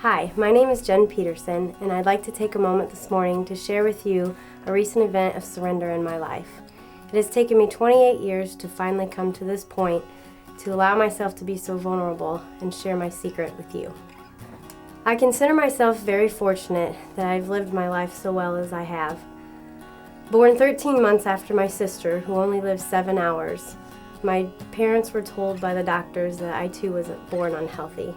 Hi, my name is Jen Peterson, and I'd like to take a moment this morning to share with you a recent event of surrender in my life. It has taken me 28 years to finally come to this point to allow myself to be so vulnerable and share my secret with you. I consider myself very fortunate that I've lived my life so well as I have. Born 13 months after my sister, who only lived 7 hours, my parents were told by the doctors that I too was born unhealthy.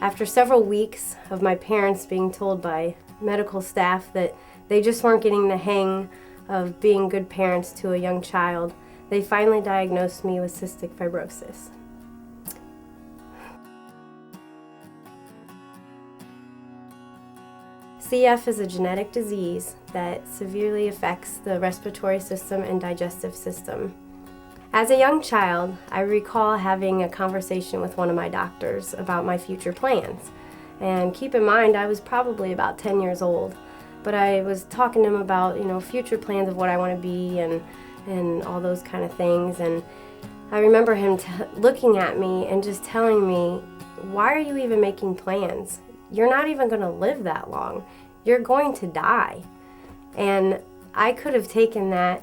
After several weeks of my parents being told by medical staff that they just weren't getting the hang of being good parents to a young child, they finally diagnosed me with cystic fibrosis. CF is a genetic disease that severely affects the respiratory system and digestive system. As a young child, I recall having a conversation with one of my doctors about my future plans. And keep in mind, I was probably about 10 years old, but I was talking to him about, future plans of what I want to be and all those kind of things. And I remember him looking at me and just telling me, "Why are you even making plans? You're not even going to live that long. You're going to die." And I could have taken that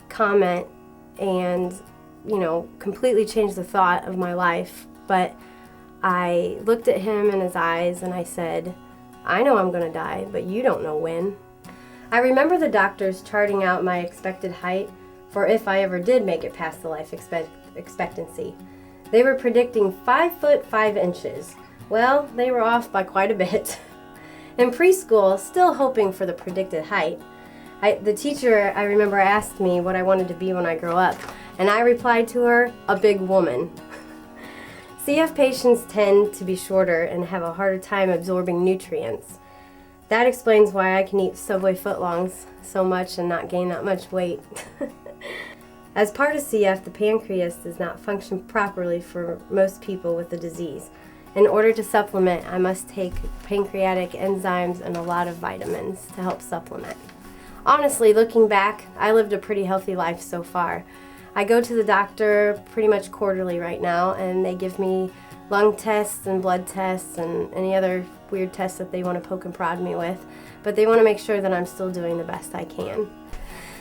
comment and completely changed the thought of my life, but I looked at him in his eyes and I said, "I know I'm going to die, but you don't know when." I remember the doctors charting out my expected height for if I ever did make it past the life expectancy. They were predicting 5 foot 5 inches. Well, they were off by quite a bit. In preschool, still hoping for the predicted height, the teacher, I remember, asked me what I wanted to be when I grow up, and I replied to her, "A big woman." CF patients tend to be shorter and have a harder time absorbing nutrients. That explains why I can eat Subway footlongs so much and not gain that much weight. As part of CF, the pancreas does not function properly for most people with the disease. In order to supplement, I must take pancreatic enzymes and a lot of vitamins to help supplement. Honestly, looking back, I lived a pretty healthy life so far. I go to the doctor pretty much quarterly right now, and they give me lung tests and blood tests and any other weird tests that they want to poke and prod me with, but they want to make sure that I'm still doing the best I can.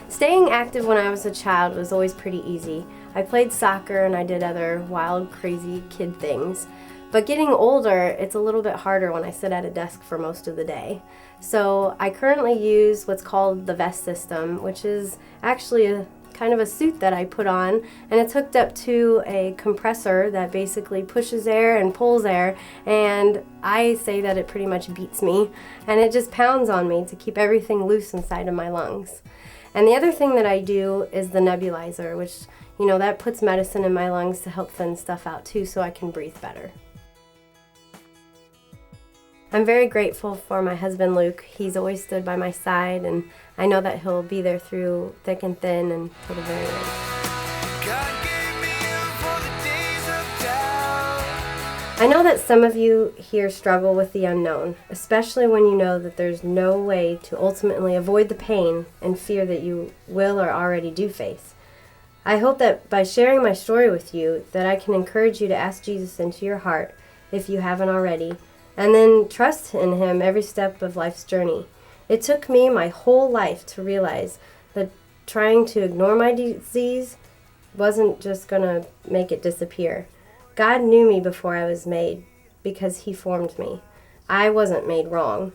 Staying active when I was a child was always pretty easy. I played soccer and I did other wild, crazy kid things. But getting older, it's a little bit harder when I sit at a desk for most of the day. So I currently use what's called the vest system, which is actually a kind of a suit that I put on, and it's hooked up to a compressor that basically pushes air and pulls air, and I say that it pretty much beats me, and it just pounds on me to keep everything loose inside of my lungs. And the other thing that I do is the nebulizer, which, that puts medicine in my lungs to help thin stuff out too, so I can breathe better. I'm very grateful for my husband, Luke. He's always stood by my side, and I know that he'll be there through thick and thin and till the very end. I know that some of you here struggle with the unknown, especially when you know that there's no way to ultimately avoid the pain and fear that you will or already do face. I hope that by sharing my story with you, that I can encourage you to ask Jesus into your heart, if you haven't already, and then trust in Him every step of life's journey. It took me my whole life to realize that trying to ignore my disease wasn't just going to make it disappear. God knew me before I was made because He formed me. I wasn't made wrong.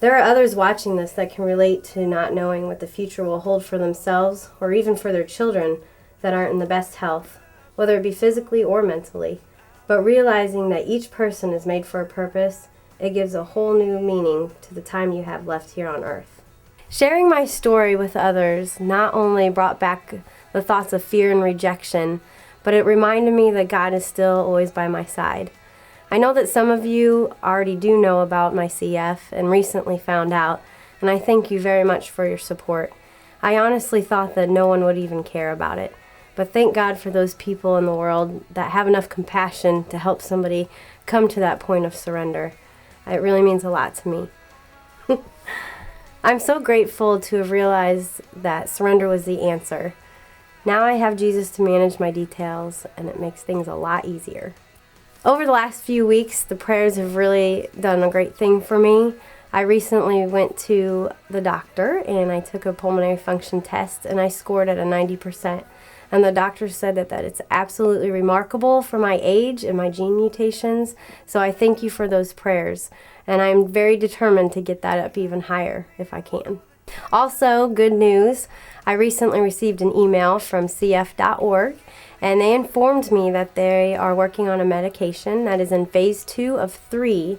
There are others watching this that can relate to not knowing what the future will hold for themselves or even for their children that aren't in the best health, whether it be physically or mentally. But realizing that each person is made for a purpose, it gives a whole new meaning to the time you have left here on earth. Sharing my story with others not only brought back the thoughts of fear and rejection, but it reminded me that God is still always by my side. I know that some of you already do know about my CF and recently found out, and I thank you very much for your support. I honestly thought that no one would even care about it. But thank God for those people in the world that have enough compassion to help somebody come to that point of surrender. It really means a lot to me. I'm so grateful to have realized that surrender was the answer. Now I have Jesus to manage my details, and it makes things a lot easier. Over the last few weeks, the prayers have really done a great thing for me. I recently went to the doctor and I took a pulmonary function test and I scored at a 90%. And the doctor said that it's absolutely remarkable for my age and my gene mutations. So I thank you for those prayers. And I'm very determined to get that up even higher if I can. Also, good news, I recently received an email from cf.org, and they informed me that they are working on a medication that is in phase 2 of 3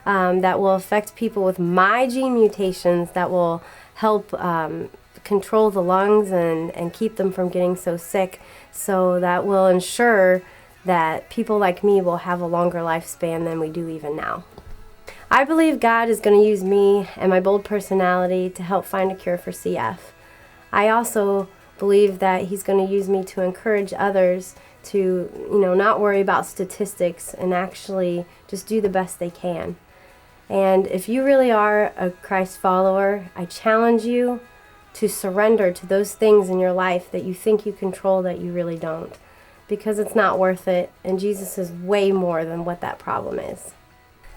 that will affect people with my gene mutations that will help control the lungs and keep them from getting so sick. So that will ensure that people like me will have a longer lifespan than we do even now. I believe God is going to use me and my bold personality to help find a cure for CF. I also believe that He's going to use me to encourage others to, not worry about statistics and actually just do the best they can. And if you really are a Christ follower, I challenge you to surrender to those things in your life that you think you control that you really don't, because it's not worth it, and Jesus is way more than what that problem is.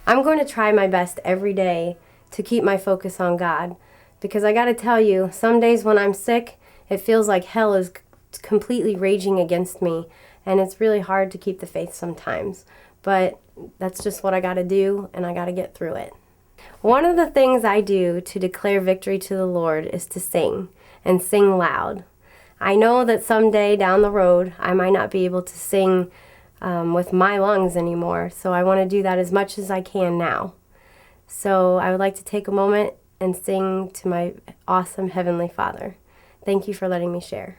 I'm going to try my best every day to keep my focus on God, because I got to tell you, some days when I'm sick, it feels like hell is completely raging against me, and it's really hard to keep the faith sometimes. But that's just what I got to do, and I got to get through it. One of the things I do to declare victory to the Lord is to sing, and sing loud. I know that someday down the road, I might not be able to sing with my lungs anymore, so I want to do that as much as I can now. So I would like to take a moment and sing to my awesome Heavenly Father. Thank you for letting me share.